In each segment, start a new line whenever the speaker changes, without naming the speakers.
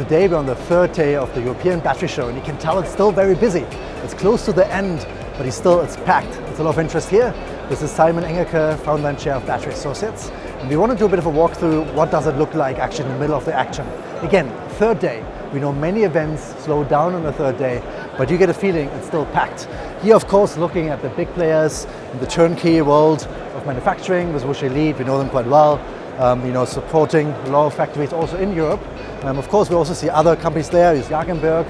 today we're on the third day of the European Battery Show, and you can tell it's still very busy. It's close to the end, but it's packed. There's a lot of interest here. This is Simon Engelke, founder and chair of Battery Associates. And we want to do a bit of a walkthrough. What does it look like actually in the middle of the action? Again, third day. We know many events slow down on the third day, but you get a feeling it's still packed. Here, of course, looking at the big players in the turnkey world of manufacturing with Wuxi Lead. We know them quite well. Supporting a lot of factories also in Europe. Of course, we also see other companies there. There's Jagenberg,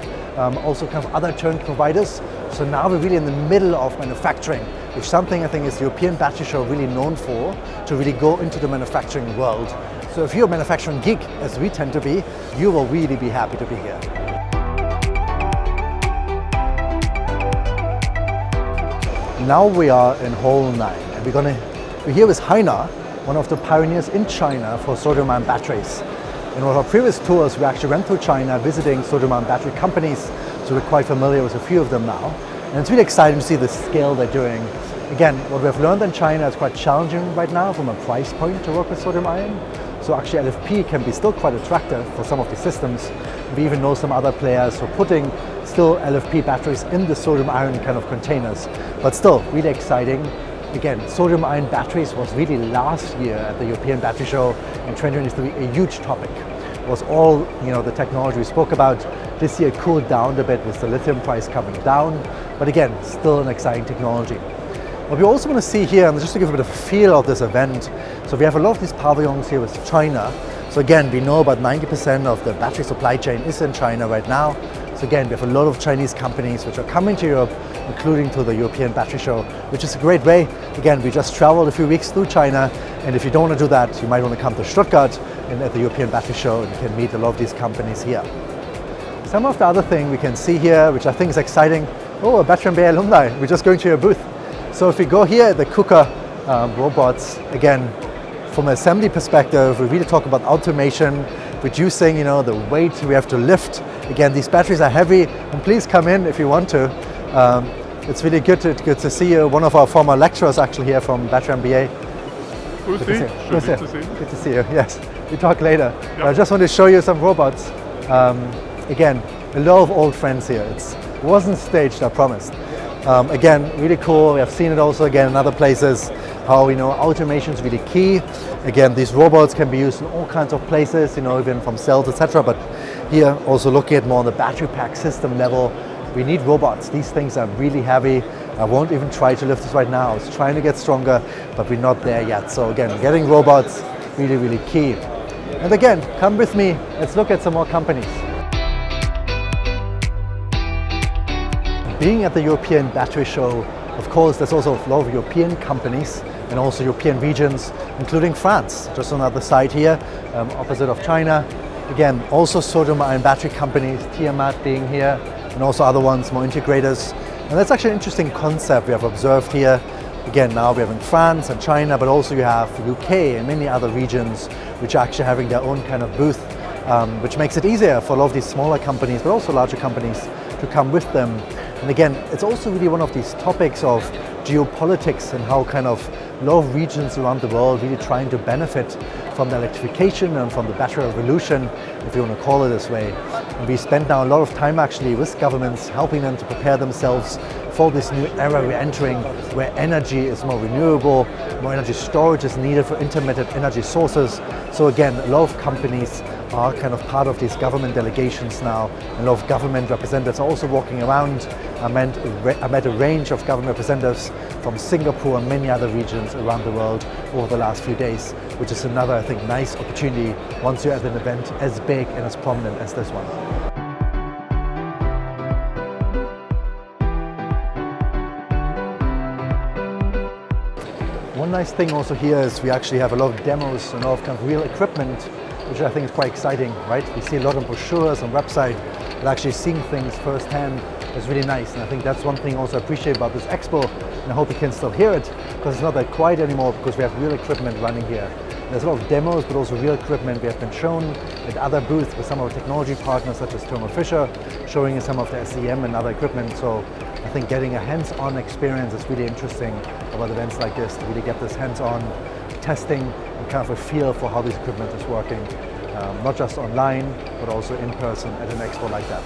also kind of other turnkey providers. So now we're really in the middle of manufacturing, which is something I think is the European Battery Show really known for, to really go into the manufacturing world. So if you're a manufacturing geek, as we tend to be, you will really be happy to be here. Now we are in Hall 9, and we're here with Heiner, one of the pioneers in China for sodium-ion batteries. In one of our previous tours, we actually went through China visiting sodium-ion battery companies, so we're quite familiar with a few of them now. And it's really exciting to see the scale they're doing. Again, what we've learned in China is quite challenging right now from a price point to work with sodium-ion. So actually LFP can be still quite attractive for some of the systems. We even know some other players who are putting still LFP batteries in the sodium-ion kind of containers. But still, really exciting. Again, sodium-ion batteries was really last year at the European Battery Show in 2023 a huge topic. It was all the technology we spoke about. This year it cooled down a bit with the lithium price coming down, but again, still an exciting technology. What we also want to see here, and just to give a bit of a feel of this event, so we have a lot of these pavilions here with China. So again, we know about 90% of the battery supply chain is in China right now. So again, we have a lot of Chinese companies which are coming to Europe, including to the European Battery Show, which is a great way. Again, we just traveled a few weeks through China, and if you don't want to do that, you might want to come to Stuttgart and at the European Battery Show, and you can meet a lot of these companies here. Some of the other thing we can see here, which I think is exciting, a Battery MBA alumni, we're just going to your booth. So if we go here at the KUKA robots, again, from an assembly perspective, we really talk about automation, reducing the weight we have to lift. Again, these batteries are heavy, and please come in if you want to. It's really good to see you. One of our former lecturers actually here from Battery MBA.
Good to see you.
Yes, we talk later. Yep. I just want to show you some robots. Again, a lot of old friends here. It wasn't staged, I promised. Again, really cool. We have seen it also again in other places, how automation is really key. Again, these robots can be used in all kinds of places, even from cells, etc. But here, also looking at more on the battery pack system level, we need robots. These things are really heavy. I won't even try to lift this right now. It's trying to get stronger, but we're not there yet. So again, getting robots, really, really key. And again, come with me. Let's look at some more companies. Being at the European Battery Show, of course, there's also a lot of European companies and also European regions, including France, just on the other side here, opposite of China. Again, also sodium-ion battery companies, Tiamat being here, and also other ones, more integrators. And that's actually an interesting concept we have observed here. Again, now we have in France and China, but also you have UK and many other regions which are actually having their own kind of booth, which makes it easier for a lot of these smaller companies, but also larger companies to come with them. And again, it's also really one of these topics of geopolitics and how kind of a lot of regions around the world really trying to benefit from the electrification and from the battery revolution, if you want to call it this way. And we spend now a lot of time actually with governments, helping them to prepare themselves for this new era we're entering, where energy is more renewable, more energy storage is needed for intermittent energy sources. So again, a lot of companies are kind of part of these government delegations now. A lot of government representatives are also walking around. I met a range of government representatives from Singapore and many other regions around the world over the last few days, which is another, I think, nice opportunity once you're at an event as big and as prominent as this one. One nice thing also here is we actually have a lot of demos and a lot of kind of real equipment, which I think is quite exciting, right? We see a lot of brochures and website, but actually seeing things firsthand is really nice. And I think that's one thing also I appreciate about this expo, and I hope you can still hear it, because it's not that quiet anymore, because we have real equipment running here. There's a lot of demos, but also real equipment we have been shown at other booths with some of our technology partners, such as Thermo Fisher, showing some of the SEM and other equipment. So I think getting a hands-on experience is really interesting about events like this, to really get this hands-on testing and kind of a feel for how this equipment is working. not just online, but also in person at an expo like that.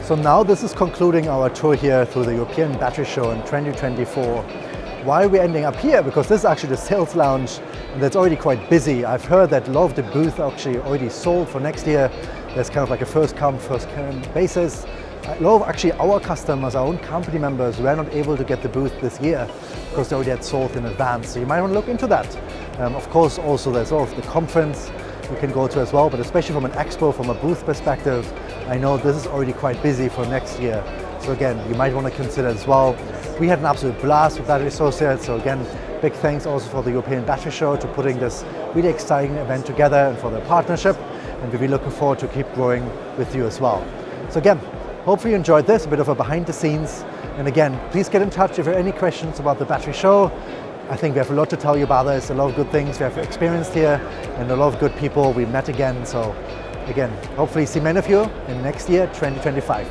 So now this is concluding our tour here through the European Battery Show in 2024. Why are we ending up here? Because this is actually the sales lounge and that's already quite busy. I've heard that a lot of the booths are actually already sold for next year. There's kind of like a first come, first served basis. A lot of actually our customers, our own company members, were not able to get the booth this year because they already had sold in advance. So you might want to look into that. Of course, also there's all of the conference you can go to as well, but especially from an expo, from a booth perspective, I know this is already quite busy for next year. So again, you might want to consider as well. We had an absolute blast with Battery Associates. So again, big thanks also for the European Battery Show to putting this really exciting event together and for the partnership. And we'll be looking forward to keep growing with you as well. So again, hopefully you enjoyed this, a bit of a behind the scenes. And again, please get in touch if you have any questions about the Battery Show. I think we have a lot to tell you about this, a lot of good things we have experienced here and a lot of good people we met again. So again, hopefully see many of you in next year, 2025.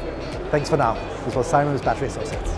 Thanks for now. This was Simon with Battery Associates.